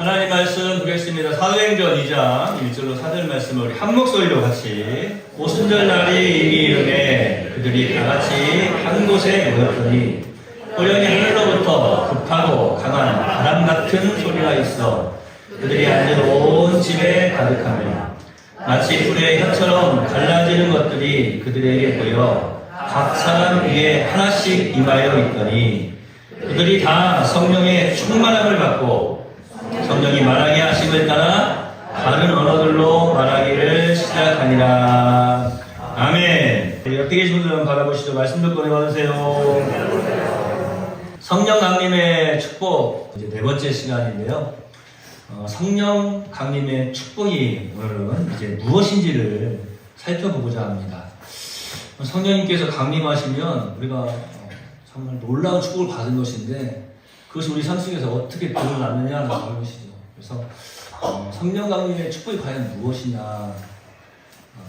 하나님 말씀 보겠습니다. 사도행전 2장 1절로 4절 말씀을 우리 한 목소리로 같이. 오순절날이 이미 이르매 그들이 다같이 한 곳에 모였더니 호련히 하늘로부터 급하고 강한 바람 같은 소리가 있어 그들이 앉은 온 집에 가득하며 마치 불의 혀처럼 갈라지는 것들이 그들에게 보여 각 사람 위에 하나씩 임하여 있더니 그들이 다 성령의 충만함을 받고 성령이 말하게 하심을 따라 다른 언어들로 말하기를 시작하니라. 아멘. 옆에 계신 분들은 바라보시죠. 말씀 듣고 받으세요. 성령 강림의 축복 이제 네 번째 시간인데요. 성령 강림의 축복이 오늘은 이제 무엇인지를 살펴보고자 합니다. 성령님께서 강림하시면 우리가 정말 놀라운 축복을 받은 것인데 그것이 우리 삶 속에서 어떻게 드러나느냐라는 것이죠. 그래서 성령 강림의 축복이 과연 무엇이냐,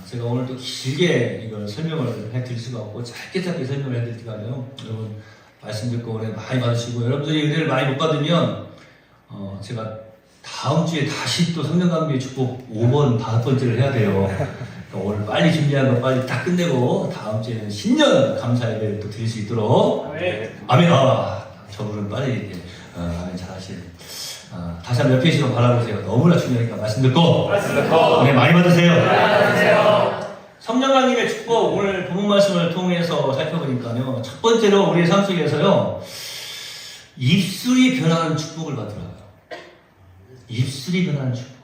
제가 오늘 또 길게 이걸 설명을 해드릴 수가 없고 짧게 설명을 해드릴까요? 여러분 말씀 듣고 은혜 많이 받으시고, 여러분들이 은혜를 많이 못 받으면 제가 다음 주에 다시 또 성령 강림의 축복 5번, 5번째를 해야 돼요. 그러니까 오늘 빨리 준비한 거 빨리 다 끝내고 다음 주에는 신년 감사 예배를 또 드릴 수 있도록. 아멘. 저분은 빨리 이렇게 아멘 잘하시네. 다시 한번 옆에 계시고 바라보세요. 너무나 중요하니까 말씀 듣고 은혜 많이 받으세요. 성령 강림의 축복, 오늘 본문 말씀을 통해서 살펴보니까요, 첫 번째로 우리의 삶 속에서요, 입술이 변하는 축복을 받더라고요. 입술이 변하는 축복.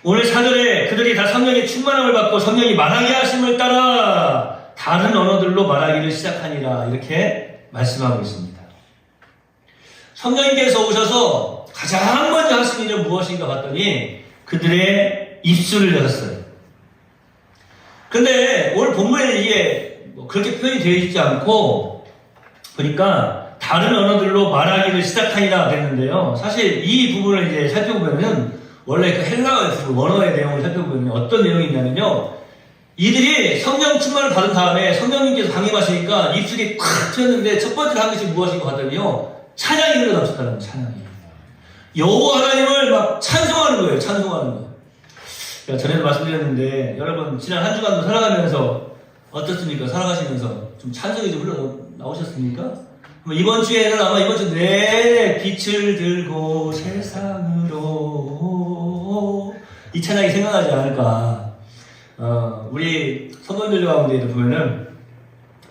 오늘 4절에 그들이 다 성령의 충만함을 받고 성령이 말하게 하심을 따라 다른 언어들로 말하기를 시작하니라, 이렇게 말씀하고 있습니다. 성령님께서 오셔서 가장 먼저 하신 일은 무엇인가 봤더니 그들의 입술을 열었어요. 근데 오늘 본문에 이게 그렇게 표현이 되어 있지 않고 보니까 다른 언어들로 말하기를 시작하니라 그랬는데요. 사실 이 부분을 이제 살펴보면은 원래 그 헬라어 원어의 내용을 살펴보면 어떤 내용이 있냐면요, 이들이 성령 충만을 받은 다음에 성령님께서 강림하시니까 입술이 팍 트였는데 첫 번째로 한 것이 무엇인가 봤더니요, 찬양이 흘러넘쳤다는 거예요. 찬양이. 여호와 하나님을 막 찬송하는 거예요. 찬송하는 거. 제가 전에도 말씀드렸는데 여러분 지난 한 주간도 살아가면서 어떻습니까? 살아가시면서 좀 찬송이 좀 흘러나오셨습니까? 이번 주에는 아마 이번 주 내내 빛을 들고 세상으로 이 찬양이 생각나지 않을까. 우리 성도들 가운데도 보면은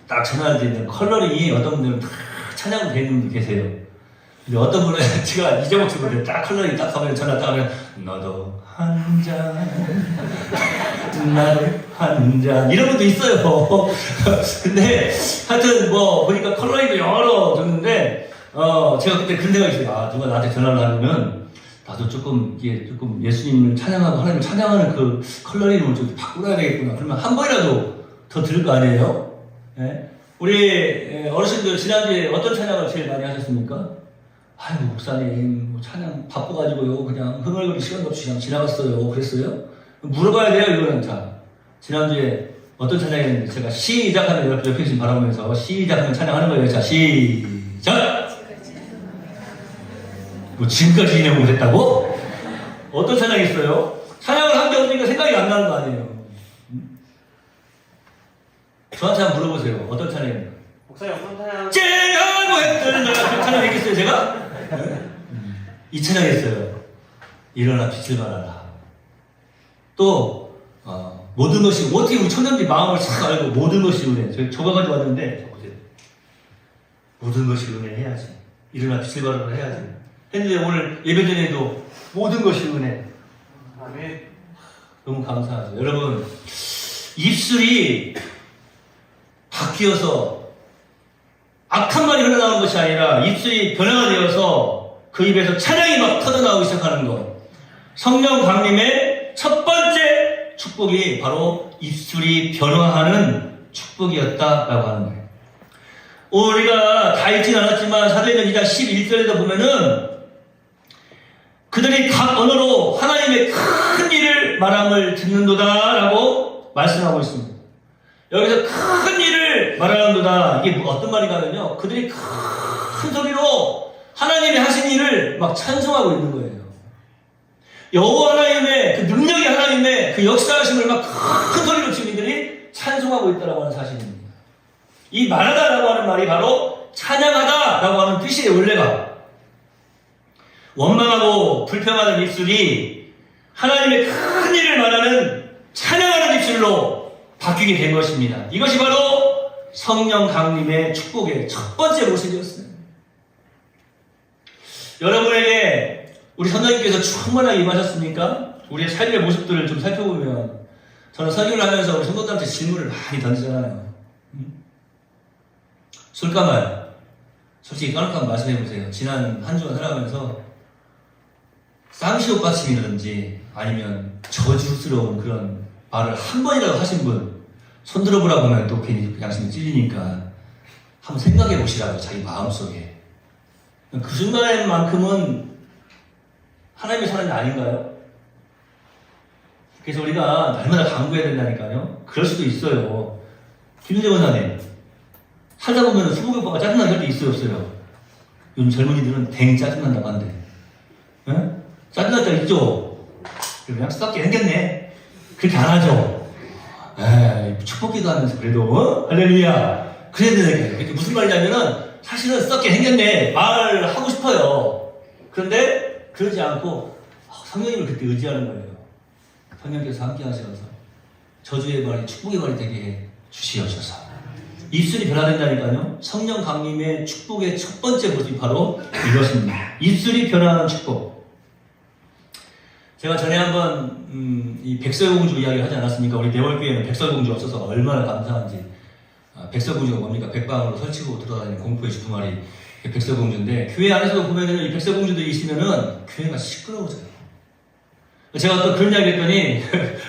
딱 전화를 드리는 컬러링이 어떤 분들은 다 찬양을 되는 분들 계세요. 근데 어떤 분은 제가 잊어먹지 못해 딱 컬러링 딱 하면 전화 딱 하면 너도 한 잔, 나도 한 잔, 이런 분도 있어요. 근데 하여튼 뭐 보니까 컬러링도 여러 줬는데 제가 그때 그런 생각이 있어요. 누가 나한테 전화를 하면 나도 조금 예수님을 찬양하고 하나님을 찬양하는 그 컬러링을 좀 바꾸어야 되겠구나. 그러면 한 번이라도 더 들을 거 아니에요? 네? 우리 어르신들 지난주에 어떤 찬양을 제일 많이 하셨습니까? 아이고 목사님 찬양 바빠가지고요 그냥 흥얼거릴 시간도 없이 그냥 지나갔어요. 그랬어요? 물어봐야 돼요. 이거는. 자, 지난주에 어떤 찬양이었는지 제가 시작하면 옆에 계신 바라보면서 시작하면 찬양하는 거예요. 자, 시작! 뭐 지금까지 진행을 못했다고? 어떤 찬양이 있어요? 찬양을 한 게 없으니까 생각이 안 나는 거 아니에요. 저한테 한번 물어보세요. 어떤 찬양입니까? 목사님 어떤 찬양? 쨍하고 했던 그 찬양 얘기했어요 제가? 이 찬양 했어요. 일어나 빛을 발하라. 또 모든 것이, 어떻게 우리 청년들이 마음을 싹 알고 모든 것이 은혜. 저희 적어가지고 왔는데 보세요. 모든 것이 은혜 해야지. 일어나 빛을 발하라 해야지. 했는데 오늘 예배 전에도 모든 것이 은혜. 아멘. 너무 감사하죠. 여러분, 입술이 바뀌어서 악한 말이 흘러나오는 것이 아니라 입술이 변화가 되어서 그 입에서 찬양이 막 터져나오기 시작하는 것. 성령 강림의 첫 번째 축복이 바로 입술이 변화하는 축복이었다라고 하는 거예요. 우리가 다 읽지는 않았지만 사도행전 2장 11절에도 보면은 그들이 각 언어로 하나님의 큰 일을 말함을 듣는도다라고 말씀하고 있습니다. 여기서 큰 일을 말하는도다. 이게 어떤 말인가 하면요, 그들이 큰 소리로 하나님이 하신 일을 막 찬송하고 있는 거예요. 여호와 하나님의 그 능력이 하나님의 그 역사하심을 막 큰 소리로 주민들이 찬송하고 있다라고 하는 사실입니다. 이 말하다라고 하는 말이 바로 찬양하다라고 하는 뜻이에요. 원래가 원망하고 불평하는 입술이 하나님의 큰 일을 말하는 찬양하는 입술로 바뀌게 된 것입니다. 이것이 바로 성령 강림의 축복의 첫 번째 모습이었어요. 여러분에게 우리 선생님께서 충만하게 임하셨습니까? 우리의 삶의 모습들을 좀 살펴보면 저는 설교를 하면서 우리 성도들한테 질문을 많이 던지잖아요. 술까말 솔직히 까놓고 말씀해보세요. 지난 한 주간 살아가면서 쌍시옷 받침이라든지 아니면 저주스러운 그런 말을 한 번이라도 하신 분 손 들어보라고 하면 또 괜히 양심이 찔리니까 한번 생각해 보시라고요. 자기 마음속에 그 순간만큼은 하나님의 사람이 아닌가요? 그래서 우리가 날마다 강구해야 된다니까요. 그럴 수도 있어요. 김은재 원사님 살다 보면 수목이 오빠가 짜증나는 때 있어요 없어요? 요즘 젊은이들은 댕 짜증난다고 한대. 응? 짜증날 때 있죠? 그냥 썩게 생겼네. 그렇게 안 하죠? 에이, 축복기도 하면서 그래도 할렐루야 그래야 되니까. 그게 무슨 말이냐면은 사실은 썩게 생겼네 말을 하고 싶어요. 그런데 그러지 않고 성령님을 그때 의지하는 거예요. 성령께서 함께 하셔서 저주의 말이 축복의 말이 되게 해 주시옵소서. 입술이 변화된다니까요. 성령 강림의 축복의 첫 번째 모습이 바로 이것입니다. 입술이 변화하는 축복. 제가 전에 한번 이 백설공주 이야기를 하지 않았습니까? 우리 내월교회는 백설공주가 없어서 얼마나 감사한지. 백설공주가 뭡니까? 백방으로 설치고 들어다니는 공포의 두 마리 백설공주인데 교회 안에서도 보면은 이 백설공주들이 있으면은 교회가 시끄러워져요. 제가 또 그런 이야기 했더니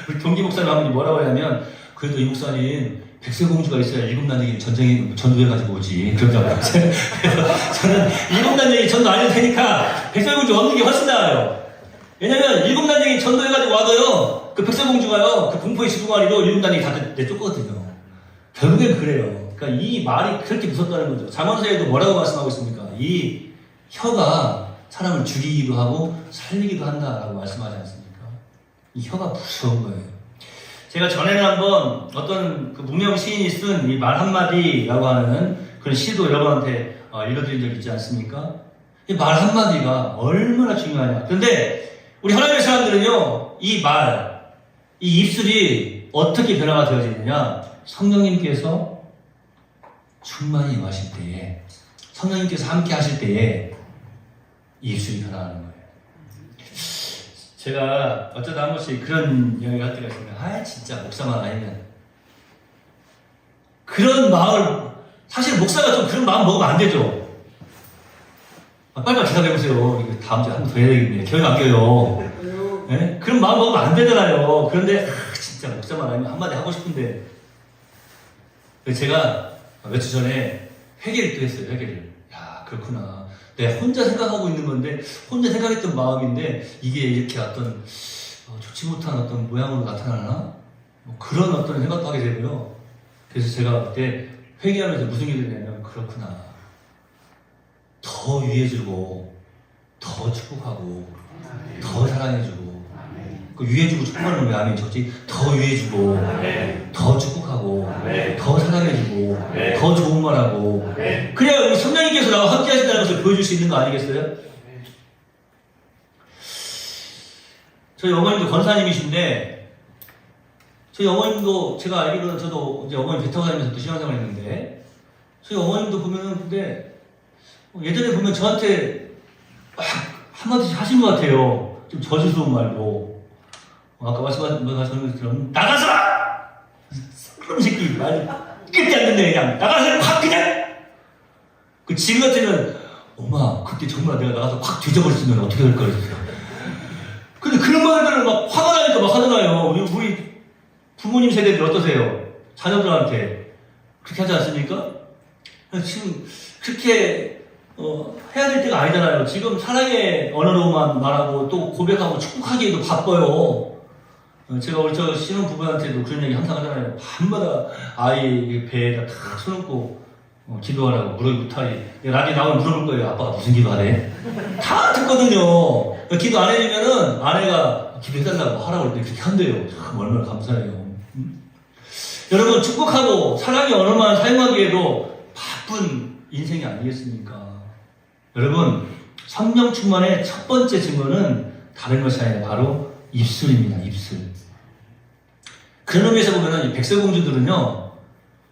우리 동기 목사님 한 분이 뭐라고 하냐면 그래도 이 목사님 백설공주가 있어야 일곱난쟁이 전쟁에 전도해가지고 오지. 그러더라고요. 그래서 저는 일곱난쟁이 전도 안 해도 되니까 백설공주 없는 게 훨씬 나아요. 왜냐면 일곱난쟁이 전도해가지고 와도요 그 백설공주가요 그 공포의 지붕아리로 일곱난쟁이 다 내쫓거든요. 결국엔 그래요. 그러니까 이 말이 그렇게 무섭다는 거죠. 잠언서에도 뭐라고 말씀하고 있습니까? 이 혀가 사람을 죽이기도 하고 살리기도 한다라고 말씀하지 않습니까? 이 혀가 무서운 거예요. 제가 전에는 한번 어떤 그 무명 시인이 쓴 이 말 한마디라고 하는 그런 시도 여러분한테 읽어드린 적 있지 않습니까? 이 말 한마디가 얼마나 중요하냐. 그런데 우리 하나님의 사람들은요, 이 말, 이 입술이 어떻게 변화가 되어지느냐? 성령님께서 충만히 임하실 때에, 성령님께서 함께 하실 때에 이 입술이 변화하는 거예요. 제가 어쩌다 한 번씩 그런 이야기를 할 때가 있습니다. 진짜 목사만 아니면 그런 마을, 사실 목사가 좀 그런 마음 먹으면 안 되죠. 빨리빨리 대답해보세요. 다음 주에 한 번 더 해야 되겠네. 기억이 안 껴요. 네? 그런 마음 먹으면 안 되잖아요. 그런데 진짜 목사만 아니면 한마디 하고 싶은데 제가 며칠 전에 회개를 또 했어요. 회개를. 야, 그렇구나. 내가 혼자 생각하고 있는 건데, 혼자 생각했던 마음인데, 이게 이렇게 어떤, 좋지 못한 어떤 모양으로 나타나나? 뭐 그런 어떤 생각도 하게 되고요. 그래서 제가 그때 회개하면서 무슨 일이 되냐면, 그렇구나. 더 위해주고, 더 축복하고, 더 사랑해주고, 그 위해주고 축복하는 왜 아멘 쳤지? 더 위해주고, 더 축복하고, 더 사랑해주고, 더 좋은 말하고, 그래야 우리 성령님께서 나와 함께 하신다는 것을 보여줄 수 있는 거 아니겠어요? 저희 어머님도 권사님이신데, 저희 어머님도 제가 알기로는 저도 이제 어머님 배 타고 다니면서 또 신앙생활 했는데, 저희 어머님도 보면은 근데, 예전에 보면 저한테 막 한마디씩 하신 것 같아요. 좀 저주스러운 말로. 아까 말씀하신 것처럼 나가서라! 그런 새끼 말 끝이 안 된다 그냥 나가서 확 그냥 그 지금 같으면 엄마 그때 정말 내가 나가서 확 뒤져버렸으면 어떻게 될까 그랬어요. 근데 그런 말들을 막 화가 나니까 막 하잖아요. 우리 부모님 세대들 어떠세요? 자녀들한테 그렇게 하지 않습니까? 지금 그렇게 해야 될 때가 아니잖아요. 지금 사랑의 언어로만 말하고 또 고백하고 축복하기에도 바빠요. 제가 우리 저 신혼부부한테도 그런 얘기 항상 하잖아요. 밤마다 아이 배에다 탁 쳐놓고 기도하라고 무릎 나중에 나오면 물어볼 거예요. 아빠가 무슨 기도하래? 다 듣거든요. 기도 안 해주면은 아내가 기도해달라고 하라고 그럴 때 그렇게 한대요. 참 얼마나 감사해요. 여러분, 축복하고 사랑의 언어만 사용하기에도 바쁜 인생이 아니겠습니까? 여러분, 성령 충만의 첫 번째 증거는 다른 것이 아니라 바로 입술입니다. 입술. 그런 의미에서 보면은 이 백설공주들은요,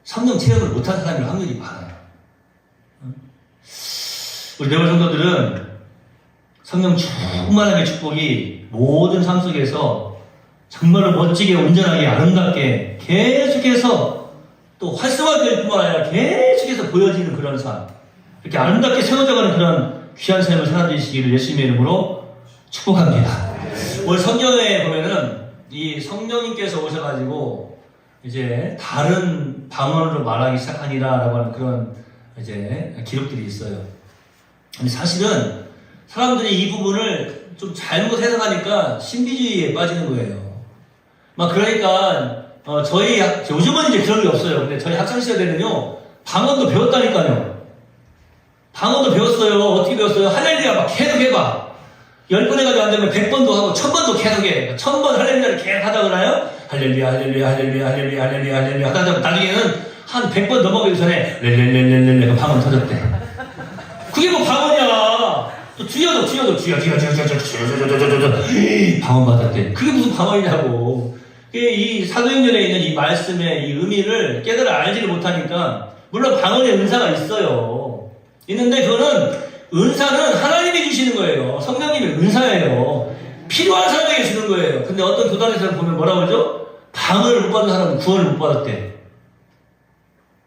성령 체험을 못한 사람일 확률이 많아요. 우리 네월 성도들은 성령 충만함의 축복이 모든 삶 속에서 정말로 멋지게, 온전하게, 아름답게 계속해서 또 활성화될 뿐만 아니라 계속해서 보여지는 그런 삶, 이렇게 아름답게 세워져가는 그런 귀한 삶을 살아주시기를 예수님의 이름으로 축복합니다. 오늘 성경에 보면은 이 성령님께서 오셔가지고 이제 다른 방언으로 말하기 시작하니라라고 하는 그런 이제 기록들이 있어요. 근데 사실은 사람들이 이 부분을 좀 잘못 해석하니까 신비주의에 빠지는 거예요. 막 그러니까 요즘은 이제 그런 게 없어요. 근데 저희 학창시절에는요 방언도 배웠다니까요. 방언도 배웠어요. 어떻게 배웠어요? 할렐루야 막 계속 해봐. 10번 해가지고 안 되면 100번도 하고 1000번도 계속 해. 1000번 할렐루야를 계속 하다 그러나요? 할렐루야 할렐루야 할렐루야 할렐루야 할렐루야 할렐루야 하다 나중에는 한 100번 넘어가기 전에 렐렐렐렐렐레 방언 터졌대. 그게 뭐 방언이야. 또 주여 방언 받았대. 그게 무슨 방언이냐고. 이 사도행전에 있는 이 말씀의 이 의미를 깨달아 알지를 못하니까, 물론 방언의 은사가 있어요. 있는데 그거는 은사는 하나님이 주시는 거예요. 성령님의 은사예요. 필요한 사람에게 주는 거예요. 근데 어떤 교단에서 보면 뭐라고 그러죠? 방언을 못 받은 사람은 구원을 못 받았대.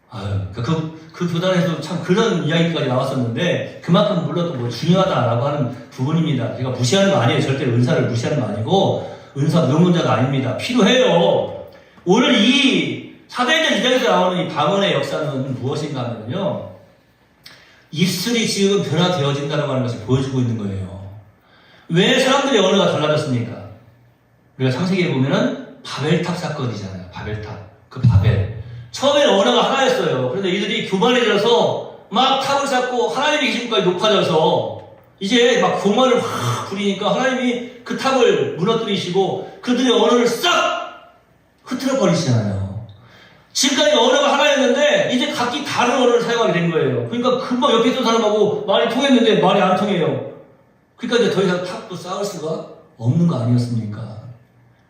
아유, 그 교단에서 참 그런 이야기까지 나왔었는데, 그만큼 물론 또 뭐 중요하다라고 하는 부분입니다. 제가 무시하는 거 아니에요. 절대 은사를 무시하는 거 아니고, 은사 명문자가 아닙니다. 필요해요. 오늘 이 사도행전 2장에서 나오는 이 방언의 역사는 무엇인가 하면요, 입술이 지금 변화되어진다는 하는 것을 보여주고 있는 거예요. 왜 사람들의 언어가 달라졌습니까? 우리가 창세기에 보면은 바벨탑 사건이잖아요. 바벨탑. 그 바벨. 처음에는 언어가 하나였어요. 그런데 이들이 교만해져서 막 탑을 쌓고 하나님의 기준까지 높아져서 이제 막 교만을 확 부리니까 하나님이 그 탑을 무너뜨리시고 그들의 언어를 싹 흐트러 버리시잖아요. 지금까지 언어가 하나였는데 이제 각기 다른 언어를 사용하게 된 거예요. 그러니까 금방 옆에 있던 사람하고 말이 통했는데 말이 안 통해요. 그러니까 이제 더 이상 탑도 쌓을 수가 없는 거 아니었습니까?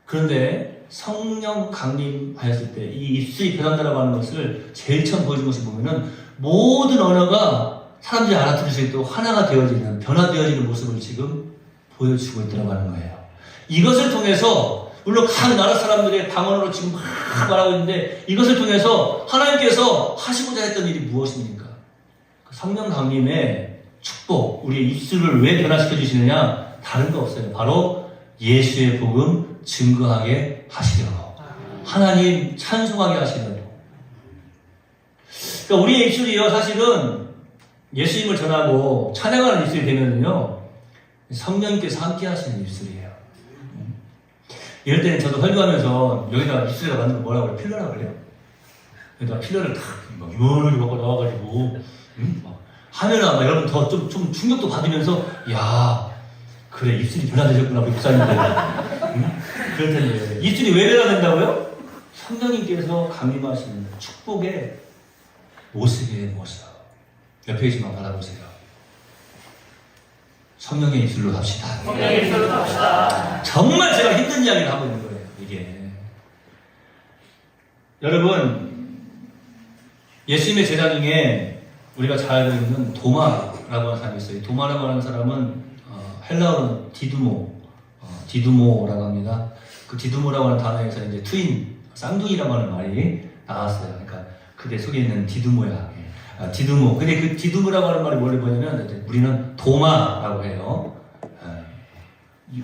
그런데 성령 강림하였을 때 이 입술이 변한다라고 하는 것을 제일 처음 보여준 것이 보면은 모든 언어가 사람들이 알아들을 수 있도록 하나가 되어지는, 변화되어지는 모습을 지금 보여주고 있다고 하는 거예요. 이것을 통해서 물론 각 나라 사람들의 방언으로 지금 막 말하고 있는데, 이것을 통해서 하나님께서 하시고자 했던 일이 무엇입니까? 성령 강림의 축복, 우리의 입술을 왜 변화시켜 주시느냐? 다른 거 없어요. 바로 예수의 복음 증거하게 하시려고, 하나님 찬송하게 하시려고. 그러니까 우리의 입술이요, 사실은 예수님을 전하고 찬양하는 입술이 되면요, 성령님께서 함께 하시는 입술이에요. 이럴 때는 저도 설교하면서 여기다가 입술에다 만든 거 뭐라고 그래요? 필러라고 그래요? 여기다가 필러를 탁 이만하게 갖고 나와가지고 막 하면은 아마 여러분 더 좀 충격도 받으면서, 야, 그래, 입술이 변화되셨구나 우리 목사님들. 그럴 텐데 입술이 왜 변화된다고요? 성령님께서 강림하시는 축복의 모습이에요. 모습. 옆에 계신 분 바라보세요. 성령의 입술로 갑시다. 성령의 입술로 갑시다. 정말 제가 힘든 이야기를 하고 있는 거예요, 이게. 여러분, 예수님의 제자 중에 우리가 잘 알고 있는 도마라고 하는 사람이 있어요. 도마라고 하는 사람은 헬라어로는 디두모라고 합니다. 그 디두모라고 하는 단어에서 이제 트윈, 쌍둥이라고 하는 말이 나왔어요. 그러니까 그대 속에 있는 디두모야. 디두모. 근데 그 디두모라고 하는 말이 뭘 뭐냐면, 우리는 도마라고 해요.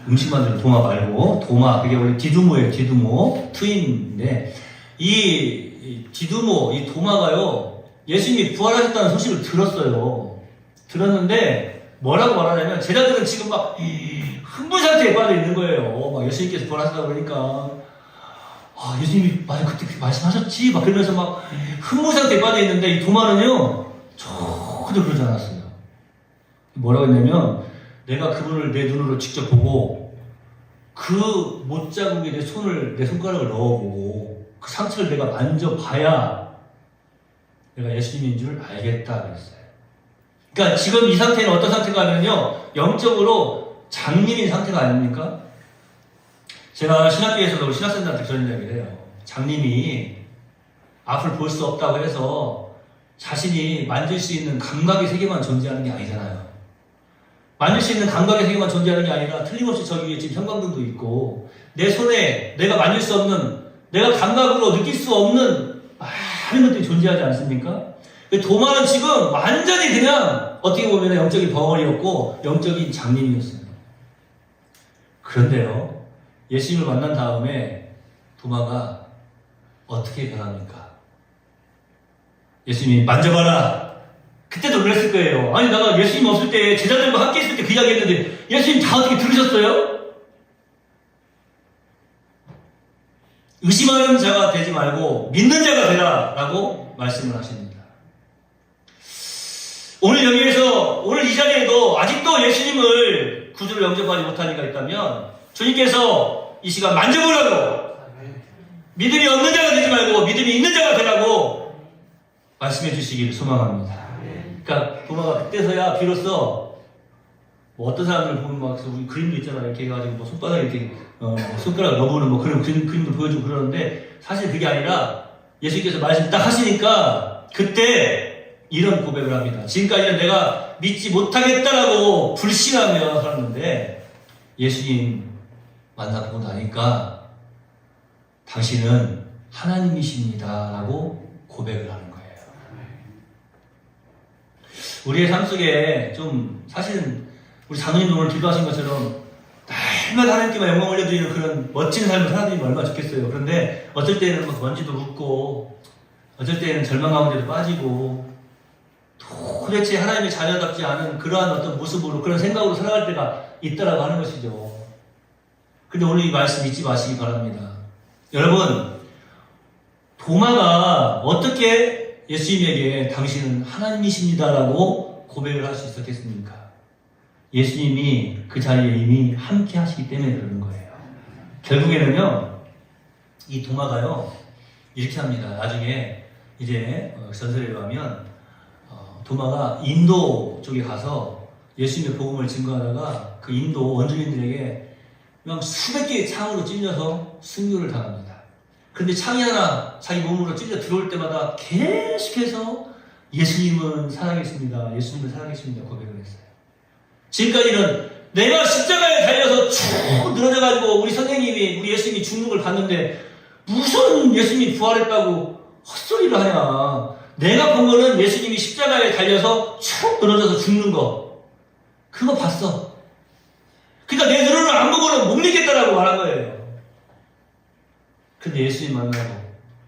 음식 만드는 도마 말고, 도마. 그게 원래 디두모예요. 디두모. 트윈인데, 이 디두모, 이 도마가요, 예수님이 부활하셨다는 소식을 들었어요. 들었는데, 뭐라고 말하냐면, 제자들은 지금 막, 흥분 상태에 빠져 있는 거예요. 막 예수님께서 부활하셨다고 그러니까. 아, 예수님이 맞아 그때 그렇게 말씀하셨지 막 그러면서 막 흥분 상태에 빠져 있는데 이 도마는요 전혀 그러지 않았어요. 뭐라고 했냐면 내가 그분을 내 눈으로 직접 보고 그 못자국에 내 손가락을 넣어보고 그 상처를 내가 만져봐야 내가 예수님인 줄 알겠다 그랬어요. 그러니까 지금 이 상태는 어떤 상태가 하면요 영적으로 장님인 상태가 아닙니까? 제가 신학교에서도 우리 신학생들한테 그런 이야기를 해요. 장님이 앞을 볼 수 없다고 해서 자신이 만질 수 있는 감각의 세계만 존재하는 게 아니잖아요. 만질 수 있는 감각의 세계만 존재하는 게 아니라 틀림없이 저기 지금 형광등도 있고 내 손에 내가 만질 수 없는 내가 감각으로 느낄 수 없는 많은 것들이 존재하지 않습니까? 도마는 지금 완전히 그냥 어떻게 보면 영적인 벙어리였고 영적인 장님이었어요. 그런데요 예수님을 만난 다음에 도마가 어떻게 변합니까? 예수님이 만져봐라. 그때도 놀랐을 거예요. 아니 내가 예수님 없을 때 제자들과 함께 있을 때 그 이야기 했는데 예수님 다 어떻게 들으셨어요? 의심하는 자가 되지 말고 믿는 자가 되라 라고 말씀을 하십니다. 오늘 여기에서 오늘 이 자리에도 아직도 예수님을 구주로 영접하지 못한 이가 있다면 주님께서 이 시간 만져보라고 믿음이 없는 자가 되지 말고 믿음이 있는 자가 되라고 말씀해 주시기를 소망합니다. 그러니까 도마가 그때서야 비로소 뭐 어떤 사람들 보면 막 우리 그림도 있잖아요. 이렇게 해가지고 뭐 손바닥에 이렇게 손가락 넣어보는 뭐 그런 그림도 보여주고 그러는데 사실 그게 아니라 예수님께서 말씀 딱 하시니까 그때 이런 고백을 합니다. 지금까지는 내가 믿지 못하겠다라고 불신하며 살았는데 예수님 만나보고 나니까 당신은 하나님이십니다 라고 고백을 하는 거예요. 우리의 삶 속에 좀 사실은 우리 장로님도 오늘 기도하신 것처럼 날마다 하나님께만 영광 올려드리는 그런 멋진 삶을 살아드리면 얼마나 좋겠어요. 그런데 어쩔 때는 막 먼지도 묻고 어쩔 때는 절망 가운데도 빠지고 도대체 하나님의 자녀답지 않은 그러한 어떤 모습으로 그런 생각으로 살아갈 때가 있다라고 하는 것이죠. 근데 오늘 이 말씀 잊지 마시기 바랍니다. 여러분 도마가 어떻게 예수님에게 당신은 하나님이십니다라고 고백을 할 수 있었겠습니까? 예수님이 그 자리에 이미 함께 하시기 때문에 그러는 거예요. 결국에는요 이 도마가요 이렇게 합니다. 나중에 이제 전설에 의하면 도마가 인도 쪽에 가서 예수님의 복음을 증거하다가 그 인도 원주민들에게 그냥 수백 개의 창으로 찔려서 순교를 당합니다. 그런데 창이 하나 자기 몸으로 찔려 들어올 때마다 계속해서 예수님은 살아계십니다. 예수님은 살아계십니다. 고백을 했어요. 지금까지는 내가 십자가에 달려서 쭉 늘어져가지고 우리 선생님이 우리 예수님이 죽는 걸 봤는데 무슨 예수님이 부활했다고 헛소리를 하냐. 내가 본 거는 예수님이 십자가에 달려서 쭉 늘어져서 죽는 거 그거 봤어. 그러니까 내 눈으로는 안 보고는 못 믿겠다라고 말한 거예요. 근데 예수님 만나고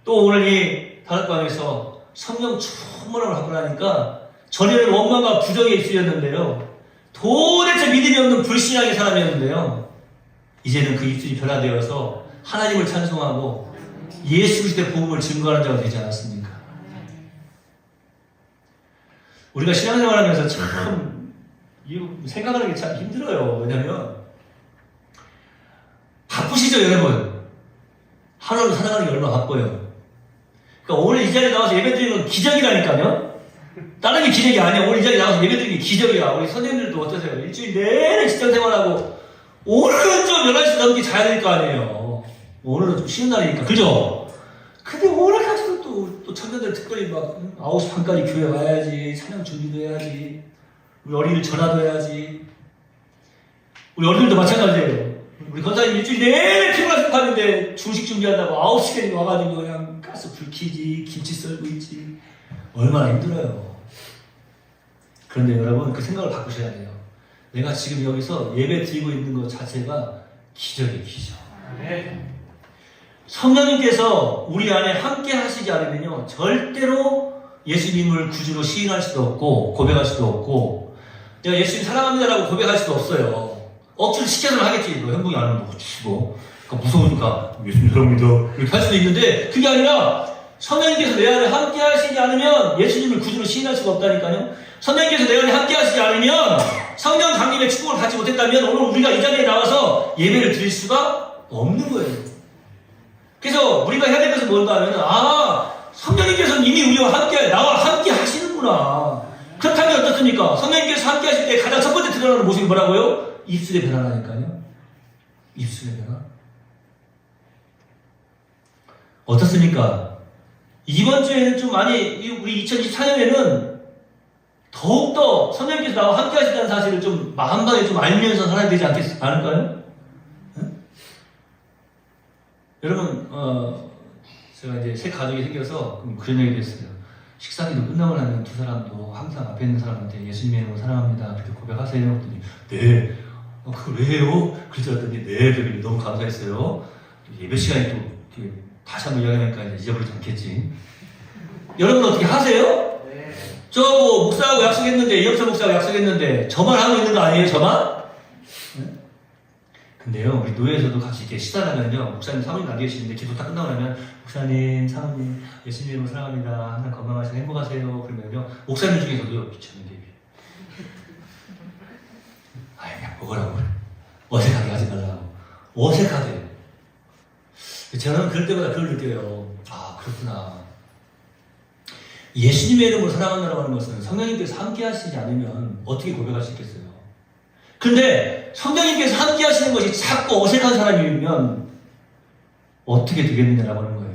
또 오늘 이 다락방에서 성령 충만함을 받고 나니까 전에는 원망과 부정에 입술이었는데요. 도대체 믿음이 없는 불신앙의 사람이었는데요. 이제는 그 입술이 변화되어서 하나님을 찬송하고 예수 그리스도의 복음을 증거하는 자가 되지 않았습니까? 우리가 신앙생활하면서 참 생각하는 게 참 힘들어요. 왜냐면 바쁘시죠 여러분? 하루를 살아가는 게 얼마나 바빠요. 그러니까 오늘 이 자리에 나와서 예배드리는 건 기적이라니까요. 다른 게 기적이 아니야. 오늘 이 자리에 나와서 예배드리는 게 기적이야. 우리 선생님들도 어떠세요? 일주일 내내 직장생활하고 오늘은 좀 11시 넘게 자야 될 거 아니에요. 오늘은 좀 쉬는 날이니까 그죠? 근데 오늘까지도 또 청년들 특별히 막 9시 반까지 교회 와야지, 찬양 준비도 해야지, 우리 어린이들 전화도 해야지. 우리 어린이들도 마찬가지예요. 우리 권사님 일주일 내내 피곤한 생각하는데 중식 준비한다고 9시까지 와가지고 그냥 가스 불 켜지, 김치 썰고 있지. 얼마나 힘들어요. 그런데 여러분 그 생각을 바꾸셔야 돼요. 내가 지금 여기서 예배 드리고 있는 것 자체가 기적이에요, 기적. 성령님께서 우리 안에 함께 하시지 않으면요 절대로 예수님을 구주로 시인할 수도 없고 고백할 수도 없고 내가 예수님 사랑합니다라고 고백할 수도 없어요. 억지로 시켜서는 하겠지. 너 현봉이 안 오면 어쩌고 그러니까 무서우니까 예수님 사랑합니다 이렇게 할 수도 있는데 그게 아니라 성령님께서 내 안에 함께 하시지 않으면 예수님을 구주로 시인할 수가 없다니까요. 성령님께서 내 안에 함께 하시지 않으면 성령 강림의 축복을 받지 못했다면 오늘 우리가 이 자리에 나와서 예배를 드릴 수가 없는 거예요. 그래서 우리가 해야 될 것은 뭔가 하면 성령님께서는 이미 우리와 함께 나와 함께 하시는구나. 그렇다면 어떻습니까? 성령님께서 함께 하실 때 가장 첫 번째 드러나는 모습이 뭐라고요? 입술의 변화라니까요. 입술의 변화. 어떻습니까? 이번 주에는 좀 많이 우리 2024년에는 더욱더 성령님께서 나와 함께 하신다는 사실을 좀 마음방에 좀 알면서 살아야 되지 않을까요? 응? 여러분 제가 이제 새 가족이 생겨서 그런 얘기를 했어요. 식사기도 끝나고 나면 두 사람도 항상 앞에 있는 사람한테 예수님의 이름으로 사랑합니다 그렇게 고백하세요. 그랬더니 네. 그걸 왜 해요? 그랬더니 네. 그랬더니 너무 감사했어요. 예배 시간에 또 다시 한번 이야기하니까 이제 잊어버리지 않겠지. 여러분 어떻게 하세요? 네. 저 뭐 목사하고 약속했는데 이영철 목사하고 약속했는데 저만 하고 있는 거 아니에요? 저만? 네? 근데요 우리 노예에서도 같이 이렇게 시달하면요 목사님 사모님 안 계시는데 기도 다 끝나고 나면 목사님 사모님 예수님으로 사랑합니다 항상 건강하시고 행복하세요 그러면요 목사님 중에서도 미쳤는 게 그냥 먹으라고 그래. 어색하게 하지 말라고. 어색하대. 저는 그럴 때마다 그걸 느껴요. 그렇구나. 예수님의 이름으로 사랑한다고 하는 것은 성령님께서 함께 하시지 않으면 어떻게 고백할 수 있겠어요? 그런데 성령님께서 함께 하시는 것이 자꾸 어색한 사람이면 어떻게 되겠느냐라고 하는 거예요.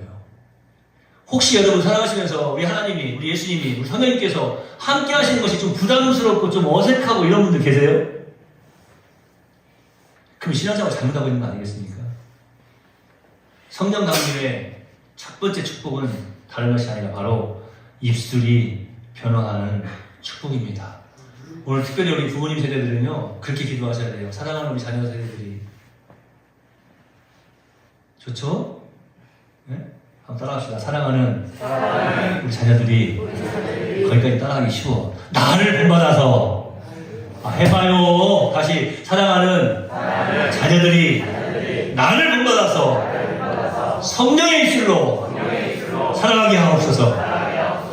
혹시 여러분 살아가시면서 우리 하나님이, 우리 예수님이, 우리 성령님께서 함께 하시는 것이 좀 부담스럽고 좀 어색하고 이런 분들 계세요? 그럼 신앙생활 잘못하고 있는 거 아니겠습니까? 성령 강림의 첫 번째 축복은 다른 것이 아니라 바로 입술이 변화하는 축복입니다. 오늘 특별히 우리 부모님 세대들은요 그렇게 기도하셔야 돼요. 사랑하는 우리 자녀 세대들이. 좋죠? 네? 한번 따라합시다. 사랑하는 우리 자녀들이 거기까지 따라하기 쉬워. 나를 본받아서 해봐요. 다시 사랑하는 자녀들이 나를 본받아서 성령의 입술로 사랑하게 하옵소서.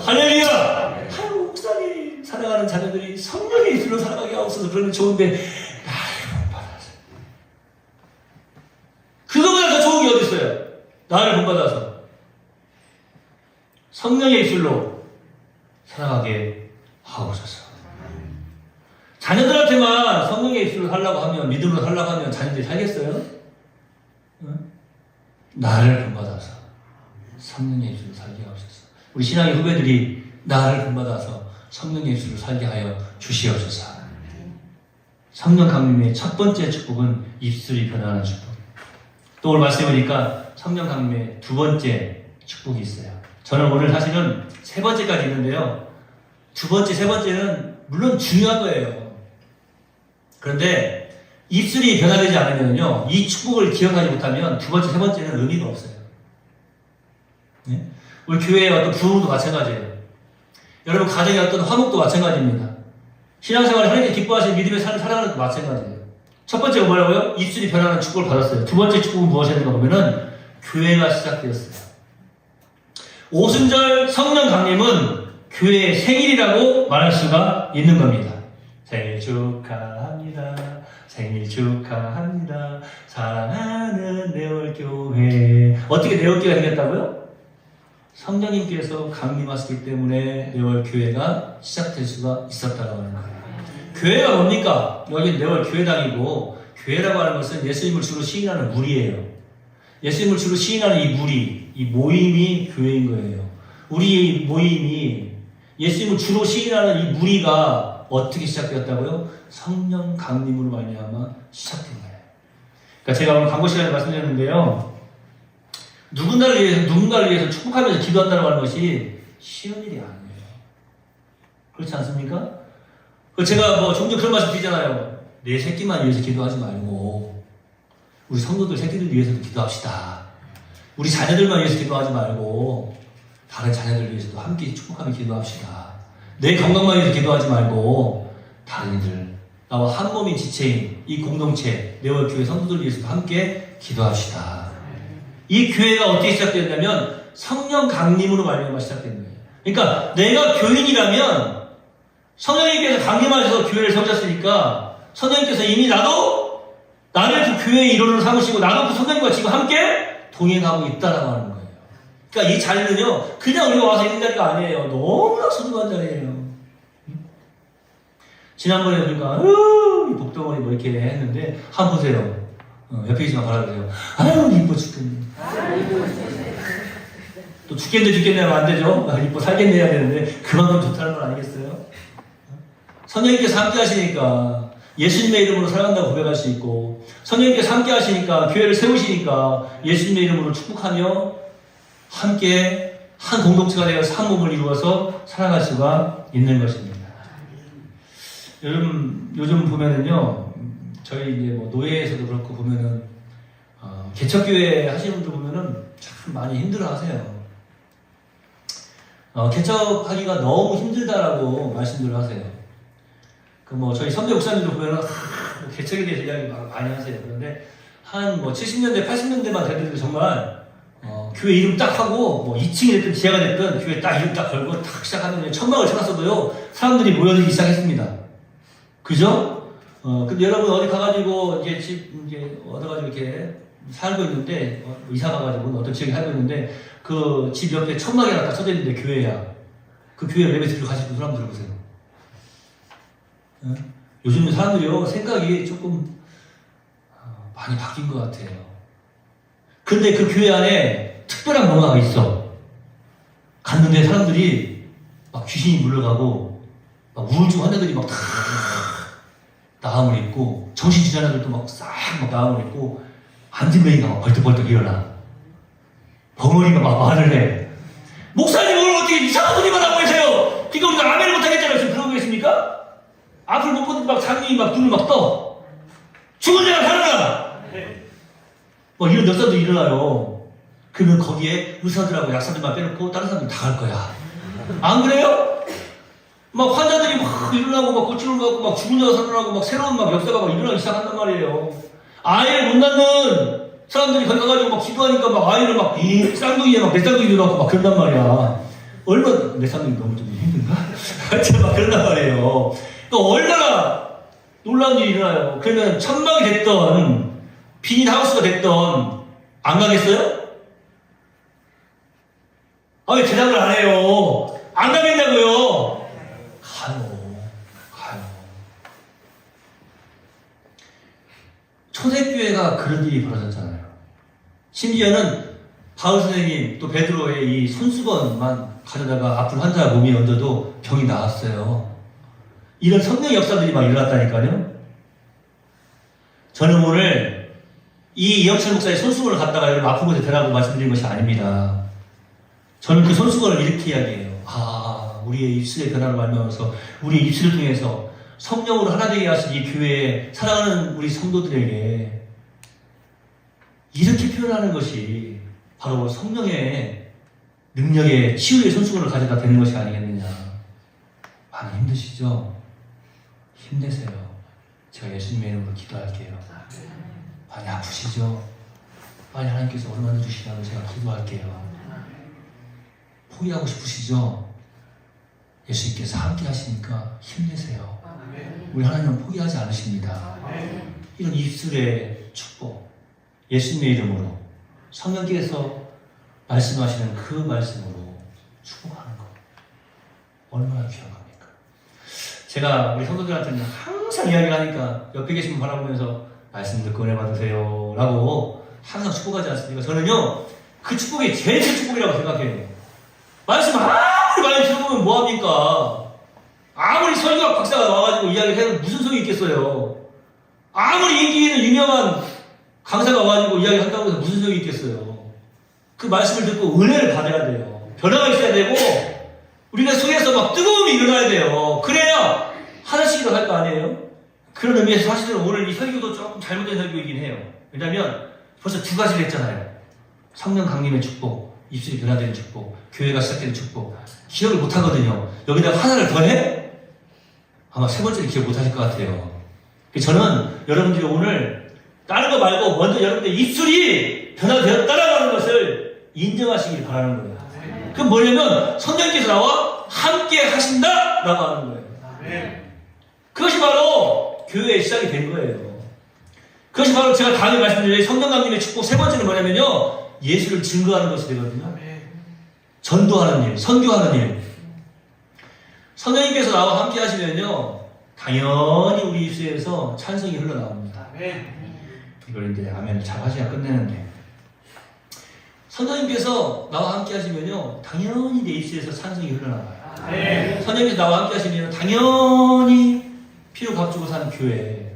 할렐루야. 목사님 사랑하는 자녀들이 성령의 입술로 사랑하게 하옵소서. 그러면 좋은데 나를 본받아서 그거보다 더 좋은 게 어디 있어요? 나를 본받아서 성령의 입술로 사랑하게 하옵소서. 자녀들한테만 성령의 입술로 살라고 하면, 믿음으로 살라고 하면 자녀들이 살겠어요? 응? 나를 본받아서 성령의 입술로 살게 하옵소서. 우리 신앙의 후배들이 나를 본받아서 성령의 입술로 살게 하여 주시옵소서. 성령 강림의 첫 번째 축복은 입술이 변화하는 축복. 또 오늘 말씀해 보니까 성령 강림의 두 번째 축복이 있어요. 저는 오늘 사실은 세 번째까지 있는데요. 두 번째, 세 번째는 물론 중요한 거예요. 그런데 입술이 변화되지 않으면요, 이 축복을 기억하지 못하면 두 번째, 세 번째는 의미가 없어요. 네? 우리 교회의 어떤 부흥도 마찬가지예요. 여러분 가정의 어떤 화목도 마찬가지입니다. 신앙생활을 하나님께 기뻐하시는 믿음의 삶을 살아가는 것도 마찬가지예요. 첫 번째가 뭐라고요? 입술이 변화하는 축복을 받았어요. 두 번째 축복은 무엇이었는가 보면은 교회가 시작되었어요. 오순절 성령 강림은 교회의 생일이라고 말할 수가 있는 겁니다. 생일 축하합니다. 생일 축하합니다. 사랑하는 네월교회. 어떻게 네월교회가 생겼다고요? 성령님께서 강림하시기 때문에 네월교회가 시작될 수가 있었다고 하는 거예요. 교회가 뭡니까? 여기 네월교회당이고, 교회라고 하는 것은 예수님을 주로 시인하는 무리예요. 예수님을 주로 시인하는 이 무리, 이 모임이 교회인 거예요. 우리 모임이 예수님을 주로 시인하는 이 무리가 어떻게 시작되었다고요? 성령 강림으로 말미암아 시작된 거예요. 그러니까 제가 오늘 광고 시간에 말씀드렸는데요. 누군가를 위해서 축복하면서 기도한다고 하는 것이 쉬운 일이 아니에요. 그렇지 않습니까? 제가 뭐 종종 그런 말씀 드리잖아요. 내 새끼만 위해서 기도하지 말고 우리 성도들 새끼들 위해서도 기도합시다. 우리 자녀들만 위해서 기도하지 말고 다른 자녀들 위해서도 함께 축복하며 기도합시다. 내 건강만 위해서 기도하지 말고 다른 이들 나와 한 몸인 지체인 이 공동체 네월교회 성도들 위해서도 함께 기도합시다. 이 교회가 어떻게 시작됐냐면 성령 강림으로 말미암아 시작된 거예요. 그러니까 내가 교인이라면 성령님께서 강림하셔서 교회를 세우셨으니까 성령님께서 이미 나를 그 교회의 일원으로 삼으시고 나도 그 성령님과 지금 함께 동행하고 있다라고 하는 거예요. 그러니까 이 자리는요 그냥 우리가 와서 있는 자리가 아니에요. 너무나 소중한 자리예요. 지난번에 보니까 이 복덩어리 뭐 이렇게 했는데 한번 보세요. 옆에 계시면 바라보세요. 아유 이뻐 죽겠네. 또 죽겠네 하면 안 되죠. 이뻐 살겠네 해야 되는데 그만큼 좋다는 건 아니겠어요? 성령님께서 함께 하시니까 예수님의 이름으로 살아간다고 고백할 수 있고 성령님께서 함께 하시니까 교회를 세우시니까 예수님의 이름으로 축복하며 함께 한 공동체가 되어서 한 몸을 이루어서 살아갈 수가 있는 것입니다. 요즘 보면은요, 저희 이제 뭐 노예에서도 그렇고 보면은, 개척교회 하시는 분들 보면은 참 많이 힘들어 하세요. 개척하기가 너무 힘들다라고 말씀들을 하세요. 저희 선배 목사님들 보면은, 개척에 대해서 이야기 많이 하세요. 그런데 한 70년대, 80년대만 되더라도 정말, 교회 이름 딱 하고, 2층이 됐든 지하가 됐든 교회 딱 이름 딱 걸고 딱 시작하면 천막을 쳐놨어도요, 사람들이 모여들기 시작했습니다. 그죠? 근데 여러분 어디 가가지고 이제 이제 얻어가지고 이렇게 살고 있는데, 이사 가가지고 어떤 지역에 살고 있는데, 그 집 옆에 천막이 하나 딱 쳐져 있는데 교회야. 그 교회 예배 드리러 가시는 사람들 보세요. 요즘 사람들이요, 생각이 조금 많이 바뀐 것 같아요. 근데 그 교회 안에 특별한 뭔가가 있어. 갔는데 사람들이 막 귀신이 물러가고, 막 우울증 환자들이 막 다 나음을 입고, 정신질환자들도 막 싹 막 나음을 입고, 안진뱅이가 막 벌떡벌떡 일어나. 벙어리가 막 말을 해. 목사님 오늘 어떻게 이상한 소리만 하고 계세요? 그러니까 우리가 아멘을 못하겠잖아요. 지금 그러고 계십니까? 앞을 못 보는데 막 장님이 막 눈을 막 떠. 죽은 자가 살아나! 막 이런 역사도 일어나요. 그러면 거기에 의사들하고 약사들만 빼놓고 다른 사람들 다 갈 거야. 안 그래요? 막 환자들이 막 일어나고 막 고치를 갖고 막 죽은 자가 살아나고 막 새로운 막 역사가 막 일어나기 시작한단 말이에요. 아이를 못 낳는 사람들이 거기 가가지고 막 기도하니까 막 아이를 막 쌍둥이에 막 내 쌍둥이 일어나고 막 그런단 말이야. 얼마나 내 쌍둥이 너무 좀 힘든가? 막 그런단 말이에요. 그러니까 얼마나 놀라운 일이 일어나요. 그러면 천막이 됐던 비닐하우스가 됐던 안 가겠어요? 아, 왜 대답을 안 해요? 안 가겠냐고요? 가요. 초대교회가 그런 일이 벌어졌잖아요. 심지어는 바울 선생님 또 베드로의 이 손수건만 가져다가 아픈 환자 몸에 얹어도 병이 나았어요. 이런 성령 역사들이 막 일어났다니까요. 저는 오늘 이 이영철 목사의 손수건을 갖다가 여러분 아픈 곳에 대라고 말씀드린 것이 아닙니다. 저는 그 손수건을 이렇게 이야기해요. 우리의 입술의 변화를 말미암아서 우리의 입술을 통해서 성령으로 하나 되게 하신 이 교회에 사랑하는 우리 성도들에게 이렇게 표현하는 것이 바로 성령의 능력의 치유의 손수건을 가져다 대는 것이 아니겠느냐. 많이 힘드시죠? 힘내세요. 제가 예수님의 이름으로 기도할게요. 많이 아프시죠? 빨리 하나님께서 얼마나 주시냐고 제가 기도할게요. 포기하고 싶으시죠? 예수님께서 함께 하시니까 힘내세요. 우리 하나님은 포기하지 않으십니다. 이런 입술의 축복, 예수님의 이름으로 성령께서 말씀하시는 그 말씀으로 축복하는 것, 얼마나 귀한 겁니까? 제가 우리 성도들한테는 항상 이야기를 하니까 옆에 계신 분 바라보면서 말씀 듣고 은혜 받으세요 라고 항상 축복하지 않습니까? 저는요, 그 축복이 제일 큰 축복이라고 생각해요. 말씀 아무리 많이 들어보면 뭐합니까? 아무리 설교학 박사가 와가지고 이야기를 해도 무슨 소용이 있겠어요? 아무리 인기 있는 유명한 강사가 와가지고 이야기한다고 해서 무슨 소용이 있겠어요? 그 말씀을 듣고 은혜를 받아야 돼요. 변화가 있어야 되고 우리가 속에서 막 뜨거움이 일어나야 돼요. 그래야 하나씩 일어날 거 아니에요? 그런 의미에서 사실은 오늘 이 설교도 조금 잘못된 설교이긴 해요. 왜냐면 벌써 두 가지를 했잖아요. 성령 강림의 축복, 입술이 변화되는 축복, 교회가 시작되는 축복. 기억을 못하거든요. 여기다가 하나를 더 해? 아마 세 번째는 기억 못하실 것 같아요. 저는 여러분들이 오늘 다른 거 말고 먼저 여러분들의 입술이 변화되었다라고 하는 것을 인정하시길 바라는 거예요. 그럼 뭐냐면 성령께서 나와 함께 하신다라고 하는 거예요. 그것이 바로 교회의 시작이 된 거예요. 그것이 바로 제가 다음에 말씀드린 성령 강림의 축복 세 번째는 뭐냐면요, 예수를 증거하는 것이 되거든요. 전도하는 일, 선교하는 일. 성령님께서 나와 함께 하시면요, 당연히 우리 입술에서 찬송이 흘러나옵니다. 이걸 이제 아멘을 잘 하셔야 끝내는데, 성령님께서 나와 함께 하시면요, 당연히 내 입술에서 찬송이 흘러나와요. 성령님께서 나와 함께 하시면 당연히 피로 값주고 사는 교회,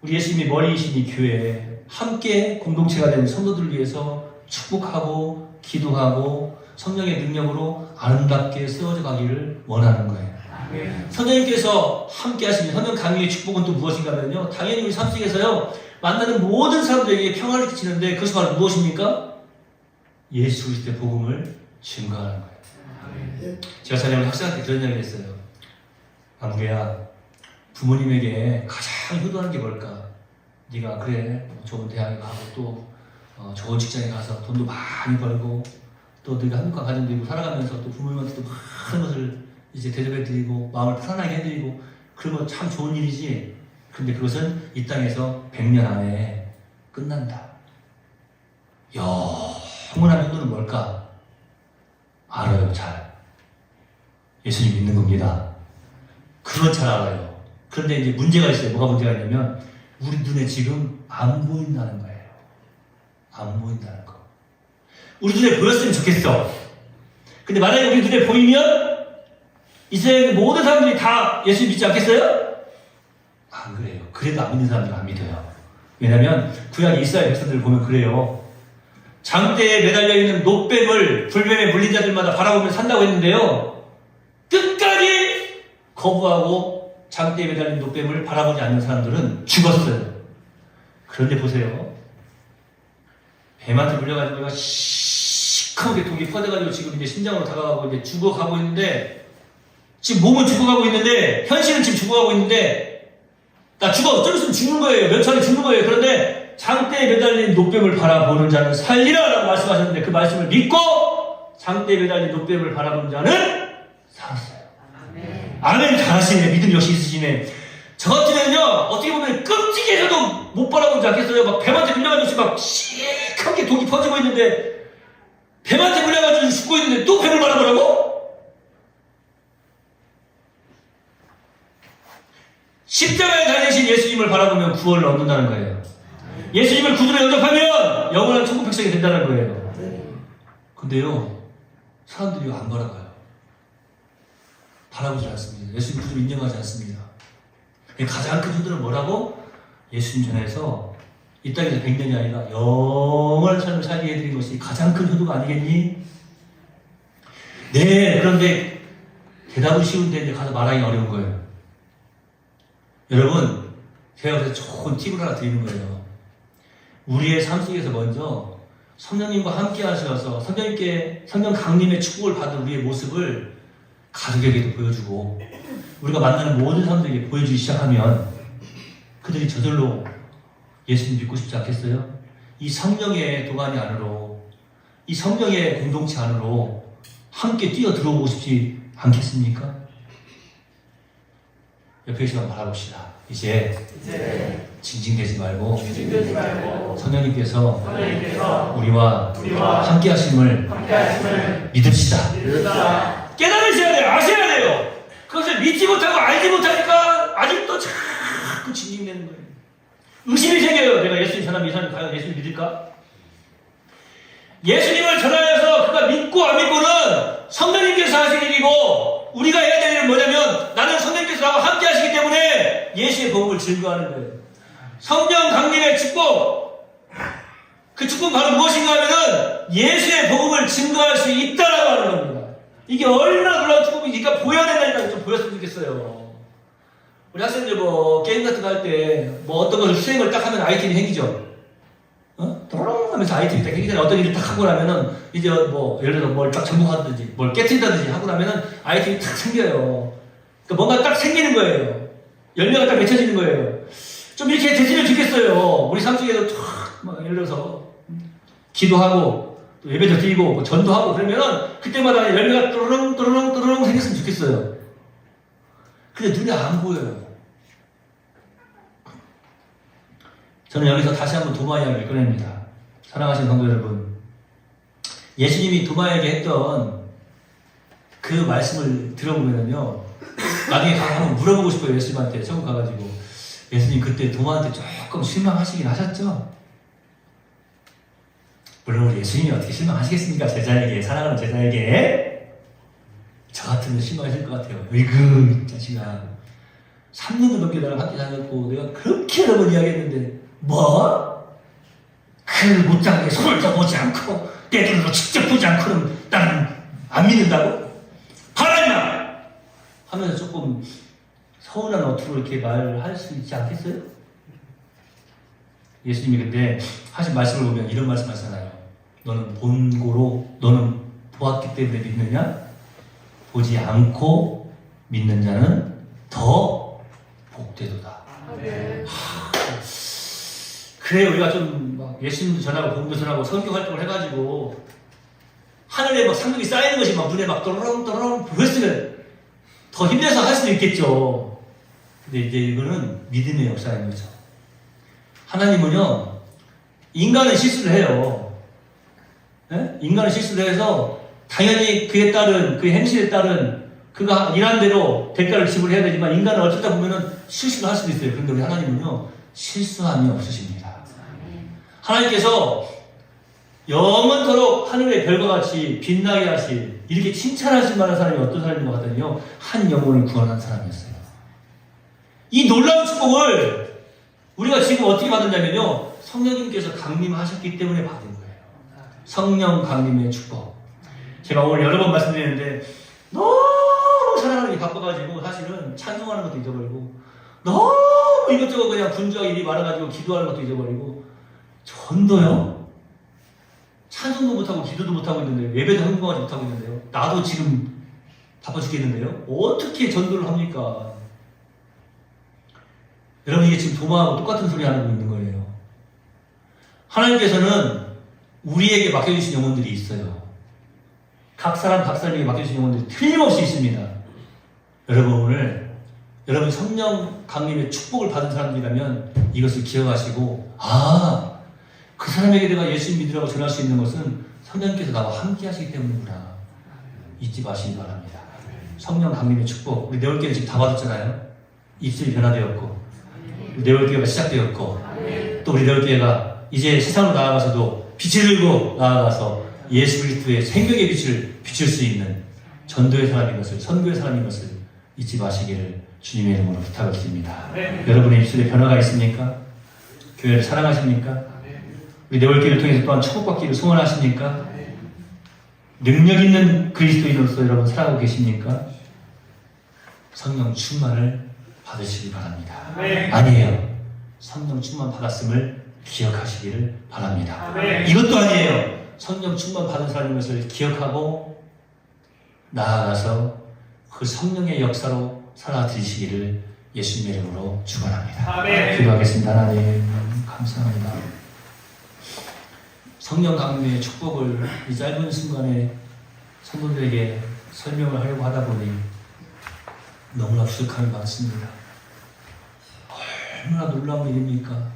우리 예수님이 머리이신 이 교회, 함께 공동체가 된 성도들을 위해서 축복하고 기도하고 성령의 능력으로 아름답게 세워져 가기를 원하는 거예요. 성령님께서 함께 하시는 성령 강림의 축복은 또 무엇인가 하면요, 당연히 우리 삶 속에서요, 만나는 모든 사람들에게 평화를 끼치는데 그것이 바로 무엇입니까? 예수 그리스도의 복음을 증거하는 거예요. 제가 전에 학생한테 그런 이야기를 했어요. 아무개야, 부모님에게 가장 효도하는 게 뭘까? 네가 그래, 좋은 대학에 가고 또 좋은 직장에 가서 돈도 많이 벌고 또 네가 행복한 가정도 있고 살아가면서 또 부모님한테도 많은 것을 이제 대접해드리고 마음을 편안하게 해드리고 그런 건 참 좋은 일이지. 근데 그것은 이 땅에서 100년 안에 끝난다. 영원한 효도는 뭘까? 알아요, 잘. 예수님 믿는 겁니다. 그건 잘 알아요. 그런데 이제 문제가 있어요. 뭐가 문제가 있냐면 우리 눈에 지금 안 보인다는 거예요. 안 보인다는 거. 우리 눈에 보였으면 좋겠어. 근데 만약에 우리 눈에 보이면 이 세상의 모든 사람들이 다 예수 믿지 않겠어요? 안 그래요. 그래도 안 믿는 사람들은 안 믿어요. 왜냐면 구약 이스라엘 백성들을 보면 그래요. 장대에 매달려 있는 노뱀을 불뱀에 물린 자들마다 바라보며 산다고 했는데요, 끝까지 거부하고 장대에 매달린 노뱀을 바라보지 않는 사람들은 죽었어요. 그런데 보세요. 뱀한테 물려가지고 시커멓게 독이 퍼져가지고 지금 이제 심장으로 다가가고 이제 죽어가고 있는데, 지금 몸은 죽어가고 있는데, 현실은 지금 죽어가고 있는데, 나 죽어! 좀 있으면 죽는 거예요. 몇 차례 죽는 거예요. 그런데 장대에 매달린 노뱀을 바라보는 자는 살리라! 라고 말씀하셨는데 그 말씀을 믿고 장대에 매달린 노뱀을 바라보는 자는 살았어요. 아멘. 잘하시네. 믿음 역시 있으시네. 저 같으면요, 어떻게 보면 끔찍해서도 못 바라보지 않겠어요? 막 뱀한테 물려가지고 막 시커멓게 독이 퍼지고 있는데, 뱀한테 물려가지고 죽고 있는데 또 뱀을 바라보라고? 십자가에 달리신 예수님을 바라보면 구원을 얻는다는 거예요. 예수님을 구주로 영접하면 영원한 천국 백성이 된다는 거예요. 근데요, 사람들이 안 바라봐요. 바라보지 않습니다. 예수님 구주로 인정하지 않습니다. 가장 큰 효도는 뭐라고? 예수님 전에서 이 땅에서 100년이 아니라 영원한 삶을 살게 해드린 것이 가장 큰 효도가 아니겠니? 네, 그런데 대답은 쉬운데 이제 가서 말하기 어려운 거예요. 여러분, 제가 그래서 좋은 팁을 하나 드리는 거예요. 우리의 삶 속에서 먼저 성령님과 함께 하셔서 성령 강림의 축복을 받은 우리의 모습을 가족에게도 보여주고 우리가 만나는 모든 사람들에게 보여주기 시작하면 그들이 저절로 예수님 믿고 싶지 않겠어요? 이 성령의 도가니 안으로, 이 성령의 공동체 안으로 함께 뛰어 들어오고 싶지 않겠습니까? 옆에 시간 바라봅시다. 이제 징징대지 말고 성령님께서 우리와 함께 하심을 믿읍시다. 깨달으셔야 돼요. 아셔야 돼요. 그것을 믿지 못하고 알지 못하니까 아직도 자꾸 징징대는 거예요. 의심이 생겨요. 내가 예수님 사람이 이 사람이 과연 예수님 믿을까? 예수님을 전하여서 그가 믿고 안 믿고는 성령님께서 하실 일이고, 우리가 해야 될 일은 뭐냐면 나는 성령님께서 나와 함께 하시기 때문에 예수의 복음을 증거하는 거예요. 성령 강림의 축복, 그 축복은 바로 무엇인가 하면은 예수의 복음을 증거할 수 있다라고 하는 겁니다. 이게 얼마나 놀라운 축복이니까 보여야 된다니까 좀 보였으면 좋겠어요. 우리 학생들 뭐 게임 같은 거 할 때 뭐 어떤 걸 수행을 딱 하면 아이템이 생기죠. 도롱 하면서 아이템이 딱 생기잖아요. 어떤 일을 딱 하고 나면은 이제 뭐 예를 들어서 뭘 딱 정복하든지 뭘 깨트린다든지 하고 나면은 아이템이 딱 생겨요. 그러니까 뭔가 딱 생기는 거예요. 열매가 딱 맺혀지는 거예요. 좀 이렇게 됐으면 좋겠어요. 우리 삶 속에도 쫙막 예를 들어서 기도하고 또 예배도 드리고 뭐 전도하고 그러면은 그때마다 열매가 또르릉 생겼으면 좋겠어요. 근데 눈에 안 보여요. 저는 여기서 다시 한번 도마 이야기를 꺼냅니다. 사랑하시는 성도 여러분, 예수님이 도마에게 했던 그 말씀을 들어보면요, 나중에 가서 한번 물어보고 싶어요. 예수님한테 천국 가가지고, 예수님 그때 도마한테 조금 실망하시긴 하셨죠? 물론 우리 예수님이 어떻게 실망하시겠습니까? 제자에게, 사랑하는 제자에게. 저 같으면 실망하실 것 같아요. 으이그 이 자식아, 3년도 넘게 나랑 함께 다녔고 내가 그렇게 여러 번 이야기했는데 뭐? 그 못장에 손을 잡보지 않고 내 눈으로 직접 보지 않고는 나는 안 믿는다고? 하나님아! 하면서 조금 서운한 어투로 이렇게 말할 수 있지 않겠어요? 예수님이 근데 하신 말씀을 보면 이런 말씀 하시잖아요. 너는 본고로 너는 보았기 때문에 믿느냐? 보지 않고 믿는 자는 더 복되도다. 그래, 우리가 좀 막 예수님도 전하고 복음도 전하고 선교 활동을 해가지고 하늘에 막 상급이 쌓이는 것이 막 눈에 막 또르렁 보였으면 더 힘내서 할 수도 있겠죠. 근데 이제 이거는 믿음의 역사인 거죠. 하나님은요, 인간은 실수를 해요. 네? 인간은 실수를 해서 당연히 그에 따른, 그의 행실에 따른 그가 일한 대로 대가를 지불해야 되지만 인간은 어쩌다 보면은 실수를 할 수도 있어요. 그런데 우리 하나님은요, 실수함이 없으십니다. 하나님께서 영원토록 하늘의 별과 같이 빛나게 하신, 이렇게 칭찬하실 만한 사람이 어떤 사람인 것 같더니요, 한 영혼을 구원한 사람이었어요. 이 놀라운 축복을 우리가 지금 어떻게 받았냐면요, 성령님께서 강림하셨기 때문에 받은 거예요. 성령 강림의 축복. 제가 오늘 여러 번 말씀드렸는데 너무 사랑하는 게 바빠가지고 사실은 찬송하는 것도 잊어버리고 너무 이것저것 그냥 분주하게 일이 많아가지고 기도하는 것도 잊어버리고, 전도요? 찬송도 못하고 기도도 못하고 있는데요, 예배도 흥분하지 못하고 있는데요, 나도 지금 바빠 죽겠는데요, 어떻게 전도를 합니까? 여러분, 이게 지금 도마하고 똑같은 소리 하고 있는 거예요. 하나님께서는 우리에게 맡겨주신 영혼들이 있어요. 각 사람에게 맡겨주신 영혼들이 틀림없이 있습니다. 여러분, 오늘 여러분 성령 강림의 축복을 받은 사람들이라면 이것을 기억하시고, 그 사람에게 내가 예수님 믿으라고 전할 수 있는 것은 성령께서 나와 함께 하시기 때문이구나, 잊지 마시기 바랍니다. 성령 강림의 축복, 우리 네월교회 지금 다 받았잖아요. 입술이 변화되었고, 우리 네월교회가 시작되었고, 또 우리 네월교회가 이제 세상으로 나아가서도 빛을 들고 나아가서 예수 그리스도의 생명의 빛을 비출 수 있는 전도의 사람인 것을, 선교의 사람인 것을 잊지 마시기를 주님의 이름으로 부탁을 드립니다. 여러분의 입술에 변화가 있습니까? 교회를 사랑하십니까? 우리 네월교회를 통해서 또한 축복받기를 소원하십니까? 능력 있는 그리스도인으로서 여러분 살아가고 계십니까? 성령 충만을 받으시기 바랍니다. 아니에요. 성령 충만 받았음을 기억하시기를 바랍니다. 이것도 아니에요. 성령 충만 받은 사람인 것을 기억하고 나아가서 그 성령의 역사로 살아드리시기를 예수님의 이름으로 축원합니다. 기도하겠습니다. 하나님, 감사합니다. 성령 강림의 축복을 이 짧은 순간에 성도들에게 설명을 하려고 하다 보니 너무나 부족함이 많습니다. 얼마나 놀라운 일입니까?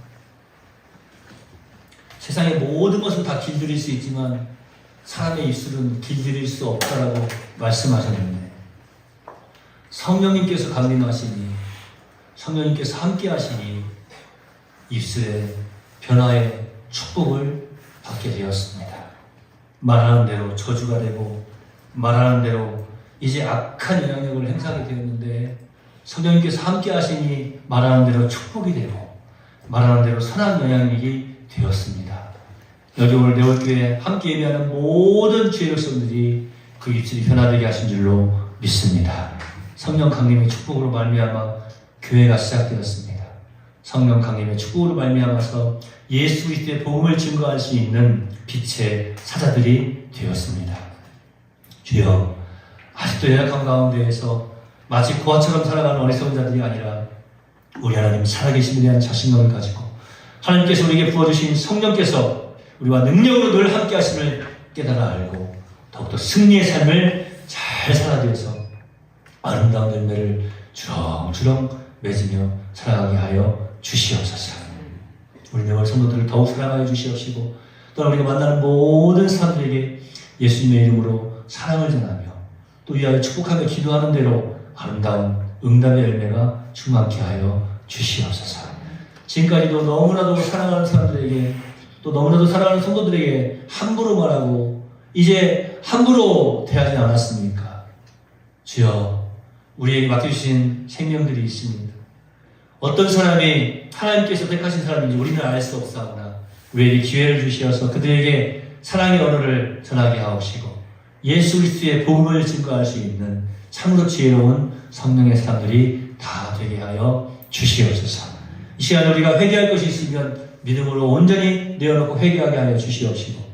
세상의 모든 것을 다 길들일 수 있지만 사람의 입술은 길들일 수 없다라고 말씀하셨는데, 성령님께서 강림하시니, 성령님께서 함께 하시니 입술에 변화의 축복을 받게 되었습니다. 말하는 대로 저주가 되고 말하는 대로 이제 악한 영향력을 행사하게 되었는데, 성령님께서 함께 하시니 말하는 대로 축복이 되고 말하는 대로 선한 영향력이 되었습니다. 여기 오늘 네월교회 함께 예배하는 모든 주의 백성들이 그 입술이 변화되게 하신 줄로 믿습니다. 성령 강림의 축복으로 말미암아 교회가 시작되었습니다. 성령 강림의 축복으로 말미암아서 예수 그리스도의 복음을 증거할 수 있는 빛의 사자들이 되었습니다. 주여, 아직도 연약한 가운데에서 마치 고아처럼 살아가는 어리석은 자들이 아니라 우리 하나님 살아계심에 대한 자신감을 가지고 하나님께서 우리에게 부어주신 성령께서 우리와 능력으로 늘 함께 하심을 깨달아 알고 더욱더 승리의 삶을 잘 살아내서 아름다운 열매를 주렁주렁 맺으며 살아가게 하여 주시옵소서. 우리 내월 성도들을 더욱 사랑하여 주시옵시고 또 우리가 만나는 모든 사람들에게 예수님의 이름으로 사랑을 전하며 또 위하여 축복하며 기도하는 대로 아름다운 응답의 열매가 충만케 하여 주시옵소서. 지금까지도 너무나도 사랑하는 사람들에게 또 너무나도 사랑하는 성도들에게 함부로 말하고 이제 함부로 대하지 않았습니까? 주여, 우리에게 맡겨주신 생명들이 있습니다. 어떤 사람이 하나님께서 택하신 사람인지 우리는 알 수 없사오나 우리에게 기회를 주시어서 그들에게 사랑의 언어를 전하게 하옵시고 예수 그리스도의 복음을 증거할 수 있는 참으로 지혜로운 성령의 사람들이 다 되게 하여 주시옵소서. 이 시간에 우리가 회개할 것이 있으면 믿음으로 온전히 내어놓고 회개하게 하여 주시옵시고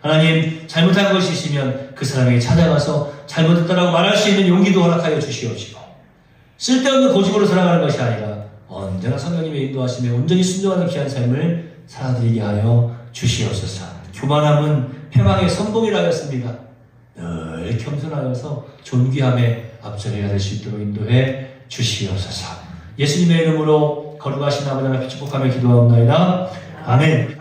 하나님 잘못한 것이 있으면 그 사람에게 찾아가서 잘못했다라고 말할 수 있는 용기도 허락하여 주시옵시고 쓸데없는 고집으로 살아가는 것이 아니라 언제나 성령님의 인도하심에 온전히 순종하는 귀한 삶을 살아드리게 하여 주시옵소서. 교만함은 패망의 선봉이라 하였습니다. 늘 겸손하여서 존귀함에 앞서려야 될 수 있도록 인도해 주시옵소서. 예수님의 이름으로 거룩하신 아버지 하나님 축복하며 기도하옵나이다. 아멘.